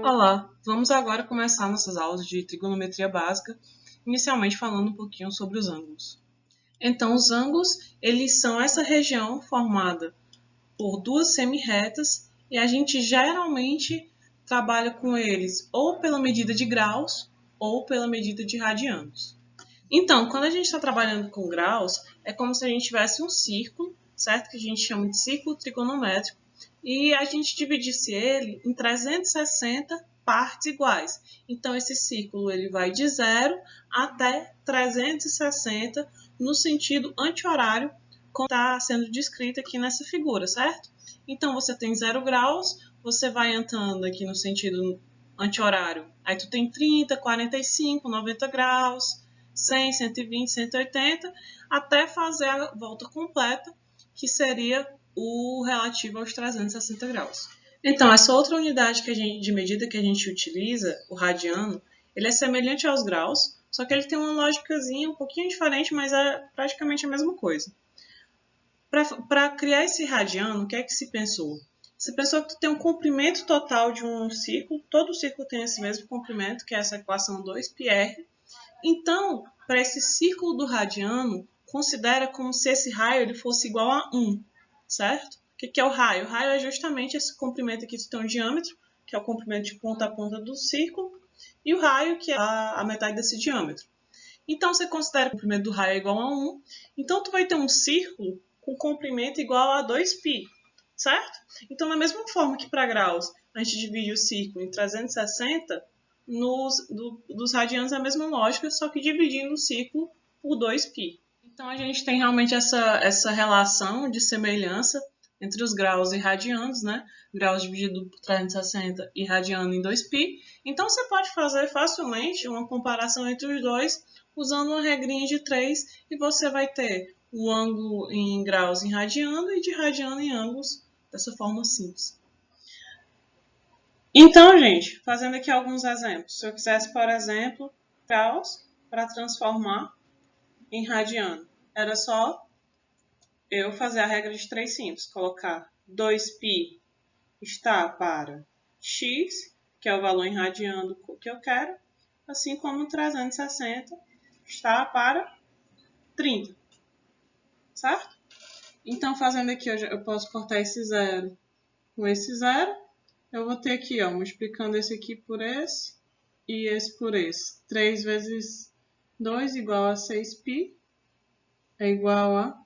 Olá, vamos agora começar nossas aulas de trigonometria básica, inicialmente falando um pouquinho sobre os ângulos. Então, os ângulos, eles são essa região formada por duas semirretas e a gente geralmente trabalha com eles ou pela medida de graus ou pela medida de radianos. Então, quando a gente está trabalhando com graus, é como se a gente tivesse um círculo, certo? Que a gente chama de círculo trigonométrico, e a gente dividisse ele em 360 partes iguais. Então, esse círculo ele vai de 0 até 360 no sentido anti-horário, como está sendo descrito aqui nessa figura, certo? Então, você tem 0 graus, você vai andando aqui no sentido anti-horário. Aí tu tem 30, 45, 90 graus, 100, 120, 180, até fazer a volta completa, que seria o relativo aos 360 graus. Então, essa outra unidade de medida que a gente utiliza, o radiano, ele é semelhante aos graus, só que ele tem uma lógicazinha um pouquinho diferente, mas é praticamente a mesma coisa. Para criar esse radiano, o que é que se pensou? Se pensou que tu tem um comprimento total de um círculo, todo círculo tem esse mesmo comprimento, que é essa equação 2πr. Então, para esse círculo do radiano, considera como se esse raio ele fosse igual a 1, certo? O que é o raio? O raio é justamente esse comprimento aqui que tem um diâmetro, que é o comprimento de ponta a ponta do círculo, e o raio, que é a metade desse diâmetro. Então, você considera o comprimento do raio igual a 1, então tu vai ter um círculo com comprimento igual a 2π, certo? Então, da mesma forma que para graus a gente divide o círculo em 360, dos radianos é a mesma lógica, só que dividindo o ciclo por 2π. Então, a gente tem realmente essa relação de semelhança entre os graus e radianos, né? Graus dividido por 360 e radiano em 2π. Então, você pode fazer facilmente uma comparação entre os dois usando uma regrinha de 3 e você vai ter o ângulo em graus em radiano e de radiano em ângulos dessa forma simples. Então, gente, fazendo aqui alguns exemplos. Se eu quisesse, por exemplo, graus para transformar em radiano, era só eu fazer a regra de 3 simples, colocar 2π está para x, que é o valor em radiano que eu quero, assim como 360 está para 30, certo? Então, fazendo aqui, eu posso cortar esse zero com esse zero. Eu vou ter aqui, ó, multiplicando esse aqui por esse e esse por esse. 3 vezes 2 igual a 6π, é igual a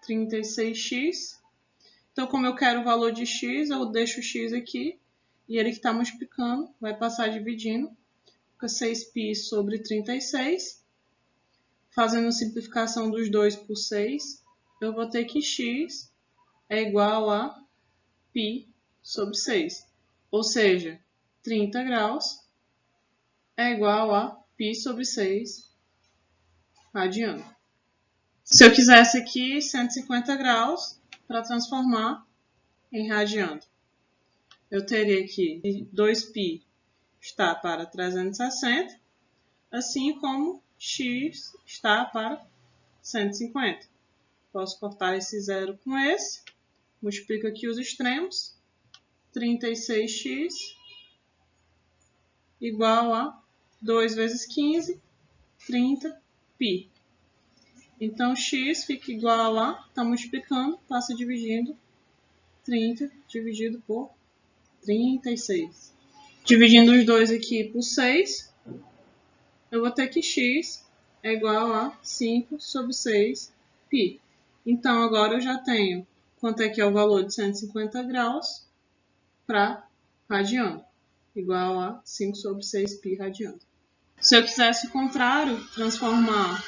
36x. Então, como eu quero o valor de x, eu deixo o x aqui, e ele que está multiplicando vai passar dividindo, fica 6π sobre 36. Fazendo simplificação dos 2 por 6, eu vou ter que x é igual a π sobre 6. Ou seja, 30 graus é igual a π sobre 6 radiano. Se eu quisesse aqui 150 graus para transformar em radiano, eu teria que 2π está para 360, assim como x está para 150. Posso cortar esse zero com esse, multiplico aqui os extremos, 36x igual a 2 vezes 15, 30π. Então, x fica igual a, está multiplicando, passa dividindo 30 dividido por 36. Dividindo os dois aqui por 6, eu vou ter que x é igual a 5 sobre 6π. Então, agora eu já tenho quanto é que é o valor de 150 graus para radiano, igual a 5 sobre 6π radiano. Se eu quisesse o contrário, transformar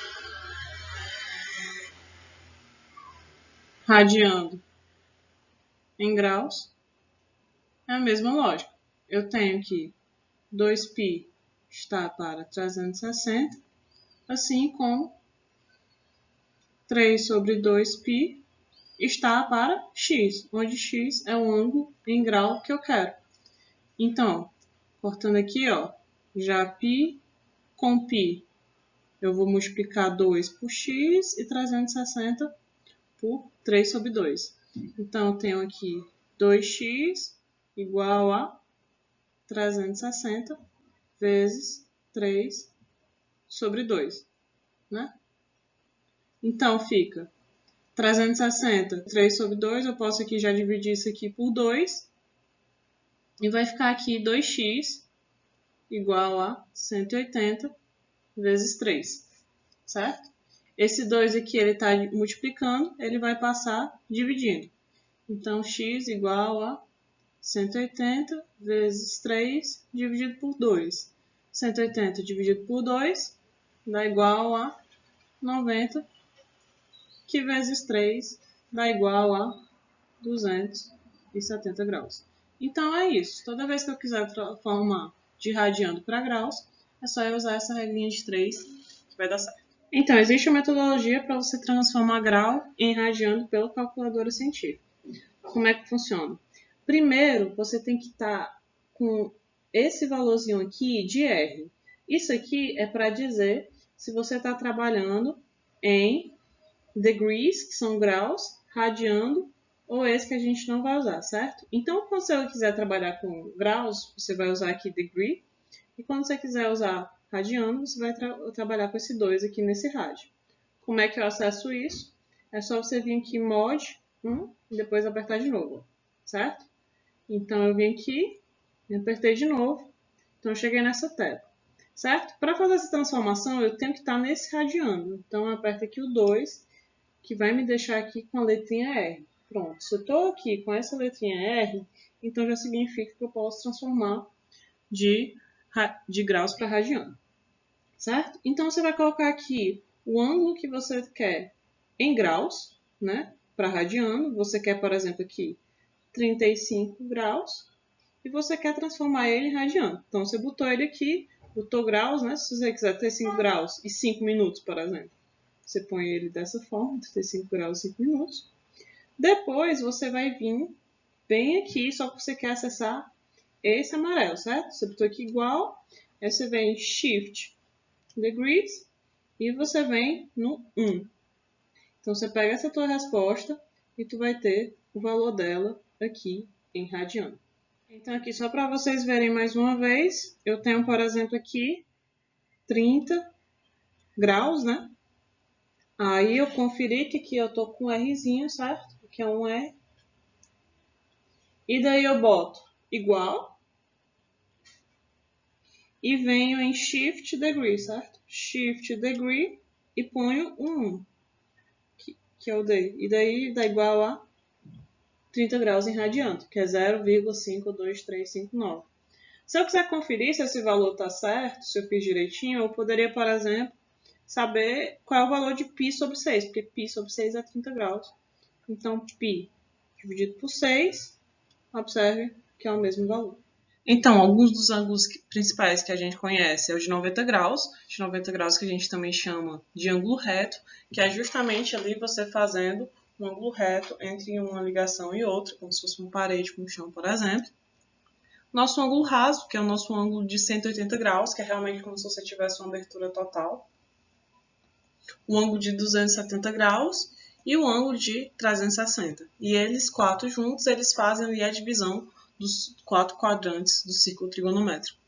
radiano em graus, é a mesma lógica. Eu tenho que 2π está para 360, assim como 3 sobre 2π está para x, onde x é o ângulo em grau que eu quero. Então, cortando aqui, ó, já π com π, eu vou multiplicar 2 por x e 360 por 3 sobre 2. Então, eu tenho aqui 2x igual a 360 vezes 3 sobre 2, né? Então, fica 360, 3 sobre 2, eu posso aqui já dividir isso aqui por 2, e vai ficar aqui 2x igual a 180 vezes 3, certo? Esse 2 aqui, ele está multiplicando, ele vai passar dividindo. Então, x igual a 180 vezes 3 dividido por 2. 180 dividido por 2 dá igual a 90, que vezes 3 dá igual a 270 graus. Então, é isso. Toda vez que eu quiser transformar de radiano para graus, é só eu usar essa regrinha de 3 que vai dar certo. Então, existe uma metodologia para você transformar grau em radiano pela calculadora científica. Como é que funciona? Primeiro, você tem que estar com esse valorzinho aqui de R. Isso aqui é para dizer se você está trabalhando em degrees, que são graus, radiano, ou esse que a gente não vai usar, certo? Então, quando você quiser trabalhar com graus, você vai usar aqui degree. E quando você quiser usar radiano, você vai trabalhar com esse 2 aqui nesse rádio. Como é que eu acesso isso? É só você vir aqui em mod 1 e depois apertar de novo, certo? Então, eu vim aqui e apertei de novo. Então, eu cheguei nessa tela, certo? Para fazer essa transformação, eu tenho que estar nesse radiano. Então, eu aperto aqui o 2, que vai me deixar aqui com a letrinha R. Pronto, se eu estou aqui com essa letrinha R, então já significa que eu posso transformar de graus para radiano, certo? Então, você vai colocar aqui o ângulo que você quer em graus, né? Para radiano, você quer, por exemplo, aqui 35 graus, e você quer transformar ele em radiano. Então, você botou ele aqui, botou graus, né? Se você quiser ter 5 graus e 5 minutos, por exemplo, você põe ele dessa forma, 35 graus e 5 minutos. Depois, você vai vir bem aqui, só que você quer acessar esse amarelo, certo? Você botou aqui igual, aí você vem em Shift Degrees e você vem no 1. Então, você pega essa tua resposta e tu vai ter o valor dela aqui em radiano. Então, aqui só para vocês verem mais uma vez, eu tenho, por exemplo, aqui 30 graus, né? Aí eu conferi que aqui eu tô com um Rzinho, certo? Que é um R. E daí eu boto igual. E venho em Shift Degree, certo? Shift Degree e ponho um 1. Que é o D. E daí dá igual a 30 graus em radiano, que é 0,52359. Se eu quiser conferir se esse valor está certo, se eu fiz direitinho, eu poderia, por exemplo, saber qual é o valor de π sobre 6, porque π sobre 6 é 30 graus. Então, π dividido por 6, observe que é o mesmo valor. Então, alguns dos ângulos principais que a gente conhece é o de 90 graus que a gente também chama de ângulo reto, que é justamente ali você fazendo um ângulo reto entre uma ligação e outra, como se fosse uma parede com um chão, por exemplo. Nosso ângulo raso, que é o nosso ângulo de 180 graus, que é realmente como se você tivesse uma abertura total. O ângulo de 270 graus e o ângulo de 360. E eles quatro juntos, eles fazem ali a divisão dos 4 quadrantes do círculo trigonométrico.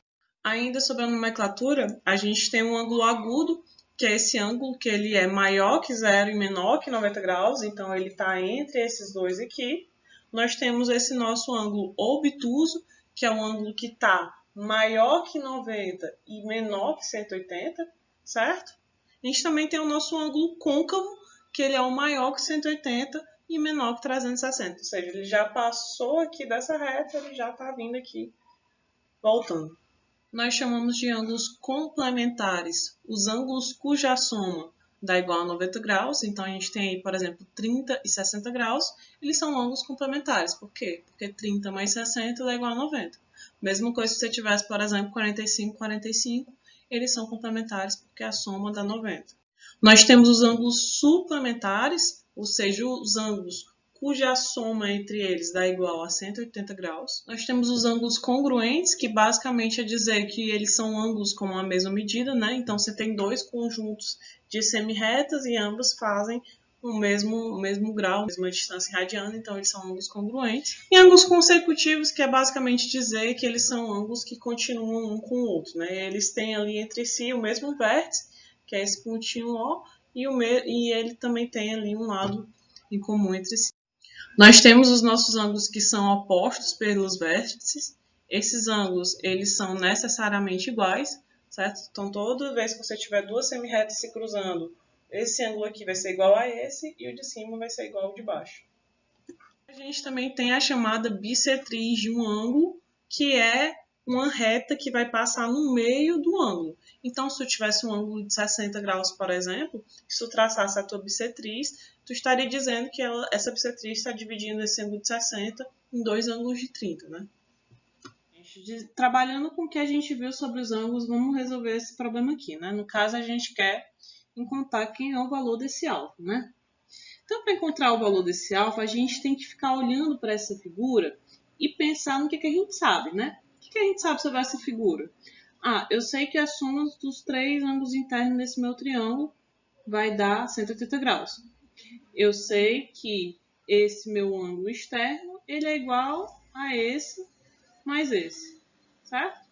Ainda sobre a nomenclatura, a gente tem um ângulo agudo, que é esse ângulo que ele é maior que 0 e menor que 90 graus, então ele está entre esses dois aqui. Nós temos esse nosso ângulo obtuso, que é um ângulo que está maior que 90 e menor que 180, certo? A gente também tem o nosso ângulo côncavo, que ele é o maior que 180 e menor que 360, ou seja, ele já passou aqui dessa reta, ele já está vindo aqui, voltando. Nós chamamos de ângulos complementares, os ângulos cuja soma dá igual a 90 graus, então a gente tem aí, por exemplo, 30 e 60 graus, eles são ângulos complementares. Por quê? Porque 30 mais 60 dá igual a 90. Mesma coisa se você tivesse, por exemplo, 45 e 45, eles são complementares porque a soma dá 90. Nós temos os ângulos suplementares, ou seja, os ângulos cuja soma entre eles dá igual a 180 graus. Nós temos os ângulos congruentes, que basicamente é dizer que eles são ângulos com a mesma medida, né? Então, você tem dois conjuntos de semi-retas e ambos fazem o mesmo grau, a mesma distância radiana, então eles são ângulos congruentes. E ângulos consecutivos, que é basicamente dizer que eles são ângulos que continuam um com o outro, né? Eles têm ali entre si o mesmo vértice, que é esse pontinho O, e ele também tem ali um lado em comum entre si. Nós temos os nossos ângulos que são opostos pelos vértices. Esses ângulos, eles são necessariamente iguais, certo? Então, toda vez que você tiver duas semirretas se cruzando, esse ângulo aqui vai ser igual a esse e o de cima vai ser igual ao de baixo. A gente também tem a chamada bissetriz de um ângulo, que é uma reta que vai passar no meio do ângulo. Então, se tu tivesse um ângulo de 60 graus, por exemplo, se tu traçasse a tua bissetriz, tu estaria dizendo que essa bissetriz está dividindo esse ângulo de 60 em dois ângulos de 30, né? Trabalhando com o que a gente viu sobre os ângulos, vamos resolver esse problema aqui, né? No caso, a gente quer encontrar quem é o valor desse alfa, né? Então, para encontrar o valor desse alfa, a gente tem que ficar olhando para essa figura e pensar no que a gente sabe, né? O que a gente sabe sobre essa figura? Ah, eu sei que a soma dos três ângulos internos desse meu triângulo vai dar 180 graus. Eu sei que esse meu ângulo externo, ele é igual a esse mais esse, certo?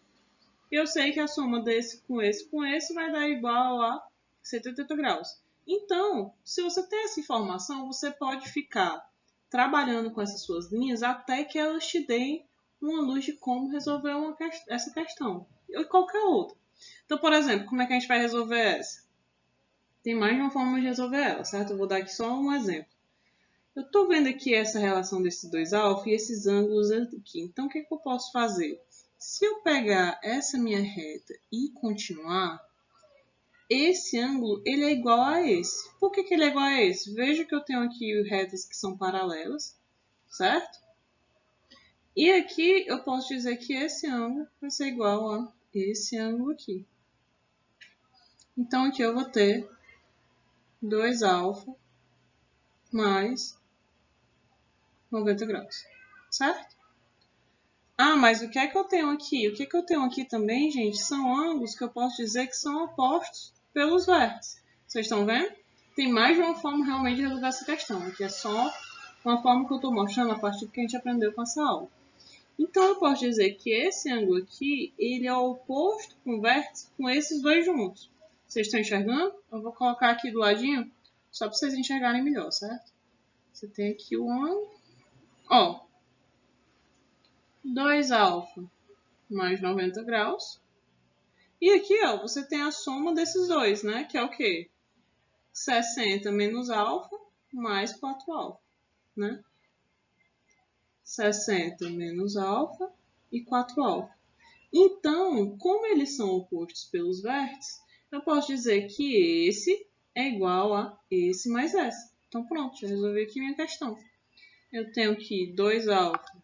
E eu sei que a soma desse com esse vai dar igual a 180 graus. Então, se você tem essa informação, você pode ficar trabalhando com essas suas linhas até que elas te deem uma luz de como resolver essa questão. Ou qualquer outra. Então, por exemplo, como é que a gente vai resolver essa? Tem mais de uma forma de resolver ela, certo? Eu vou dar aqui só um exemplo. Eu estou vendo aqui essa relação desses dois alfa e esses ângulos aqui. Então, o que eu posso fazer? Se eu pegar essa minha reta e continuar, esse ângulo ele é igual a esse. Por que ele é igual a esse? Veja que eu tenho aqui retas que são paralelas, certo? E aqui eu posso dizer que esse ângulo vai ser igual a esse ângulo aqui. Então, aqui eu vou ter 2 alfa mais 90 graus, certo? Ah, mas o que é que eu tenho aqui? O que é que eu tenho aqui também, gente, são ângulos que eu posso dizer que são opostos pelos vértices. Vocês estão vendo? Tem mais de uma forma realmente de resolver essa questão. Aqui é só uma forma que eu estou mostrando a partir do que a gente aprendeu com essa aula. Então, eu posso dizer que esse ângulo aqui, ele é oposto com o vértice com esses dois juntos. Vocês estão enxergando? Eu vou colocar aqui do ladinho, só para vocês enxergarem melhor, certo? Você tem aqui o ângulo. Ó, 2 alfa mais 90 graus. E aqui, ó, você tem a soma desses dois, né? Que é o quê? 60 menos alfa mais 4 alfa, né? 60 menos alfa e 4 alfa. Então, como eles são opostos pelos vértices, eu posso dizer que esse é igual a esse mais essa. Então, pronto, já resolvi aqui minha questão. Eu tenho que 2 alfa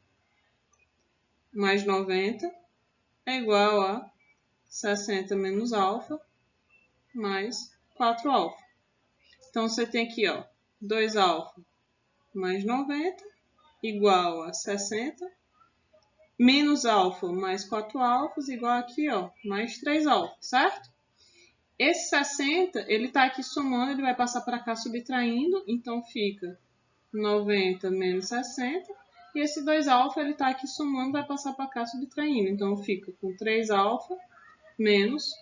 mais 90 é igual a 60 menos alfa mais 4 alfa. Então, você tem aqui, ó, 2 alfa mais 90 igual a 60 menos alfa mais 4 alfas igual aqui, ó, mais 3 alfas, certo? Esse 60, ele está aqui somando, ele vai passar para cá subtraindo, então fica 90 menos 60. E esse 2 alfa, ele está aqui somando, vai passar para cá subtraindo. Então, fica com 3 alfa menos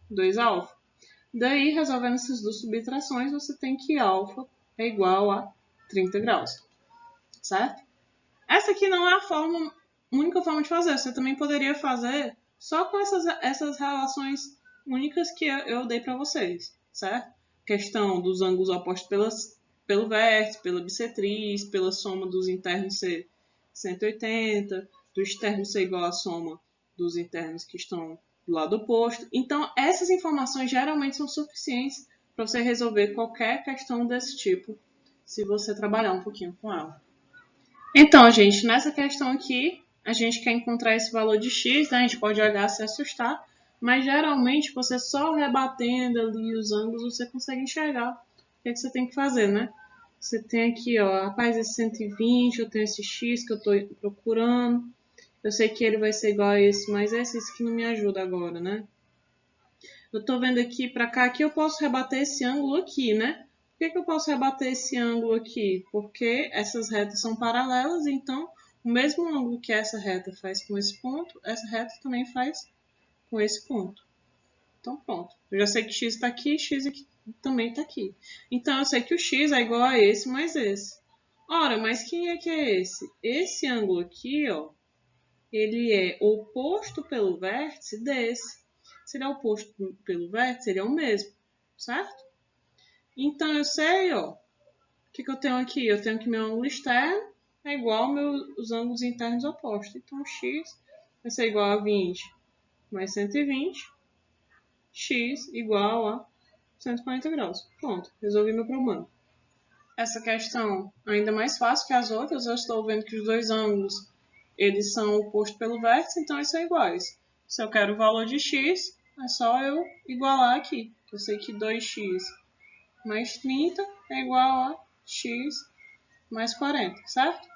2 alfa. Daí, resolvendo essas duas subtrações, você tem que alfa é igual a 30 graus, certo? Essa aqui não é a única forma de fazer. Você também poderia fazer só com essas relações únicas que eu dei para vocês, certo? Questão dos ângulos opostos pelo vértice, pela bissetriz, pela soma dos internos ser 180, do externo ser igual à soma dos internos que estão do lado oposto. Então, essas informações geralmente são suficientes para você resolver qualquer questão desse tipo, se você trabalhar um pouquinho com ela. Então, gente, nessa questão aqui, a gente quer encontrar esse valor de x, né? A gente pode olhar se assustar, mas geralmente você só rebatendo ali os ângulos, você consegue enxergar o que você tem que fazer, né? Você tem aqui, ó, rapaz, esse 120, eu tenho esse x que eu estou procurando, eu sei que ele vai ser igual a esse, mas é esse que não me ajuda agora, né? Eu estou vendo aqui para cá, aqui eu posso rebater esse ângulo aqui, né? Por que eu posso rebater esse ângulo aqui? Porque essas retas são paralelas, então o mesmo ângulo que essa reta faz com esse ponto, essa reta também faz com esse ponto. Então, pronto. Eu já sei que x está aqui, x aqui, também está aqui. Então, eu sei que o x é igual a esse mais esse. Ora, mas quem é que é esse? Esse ângulo aqui, ó, ele é oposto pelo vértice desse. Se ele é oposto pelo vértice, ele é o mesmo, certo? Então, eu sei, ó, o que eu tenho aqui? Eu tenho que meu ângulo externo é igual aos meus ângulos internos opostos. Então, x vai ser igual a 20 mais 120, x igual a 140 graus. Pronto, resolvi meu problema. Essa questão ainda mais fácil que as outras, eu estou vendo que os dois ângulos eles são opostos pelo vértice, então eles são iguais. Se eu quero o valor de x, é só eu igualar aqui. Eu sei que 2x mais 30 é igual a x mais 40, certo?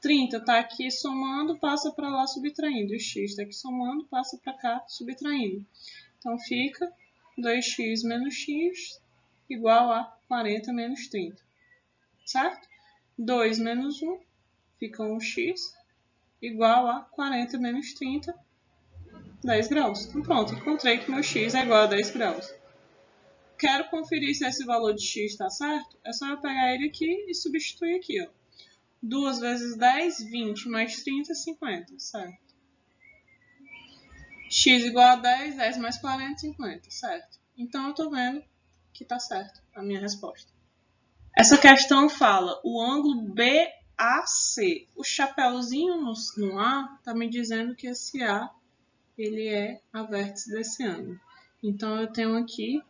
30 está aqui somando, passa para lá subtraindo. E x está aqui somando, passa para cá subtraindo. Então fica 2x menos x igual a 40 menos 30, certo? 2 menos 1 fica 1x igual a 40 menos 30, 10 graus. Então pronto, encontrei que meu x é igual a 10 graus. Quero conferir se esse valor de x está certo? É só eu pegar ele aqui e substituir aqui, ó. 2 vezes 10, 20, mais 30, 50, certo? X igual a 10, 10 mais 40, 50, certo? Então eu estou vendo que está certo a minha resposta. Essa questão fala o ângulo BAC. O chapéuzinho no A está me dizendo que esse A ele é a vértice desse ângulo. Então eu tenho aqui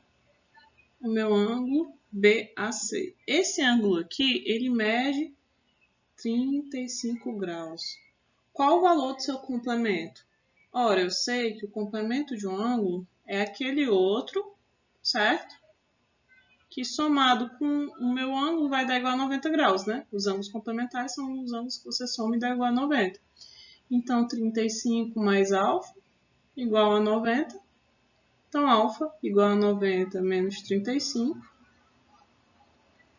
o meu ângulo BAC. Esse ângulo aqui, ele mede 35 graus. Qual o valor do seu complemento? Ora, eu sei que o complemento de um ângulo é aquele outro, certo? Que somado com o meu ângulo vai dar igual a 90 graus, né? Os ângulos complementares são os ângulos que você soma e dá igual a 90. Então, 35 mais alfa igual a 90. Então, alfa igual a 90 menos 35.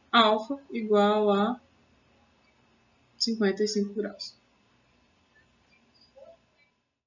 Alfa igual a 55 graus.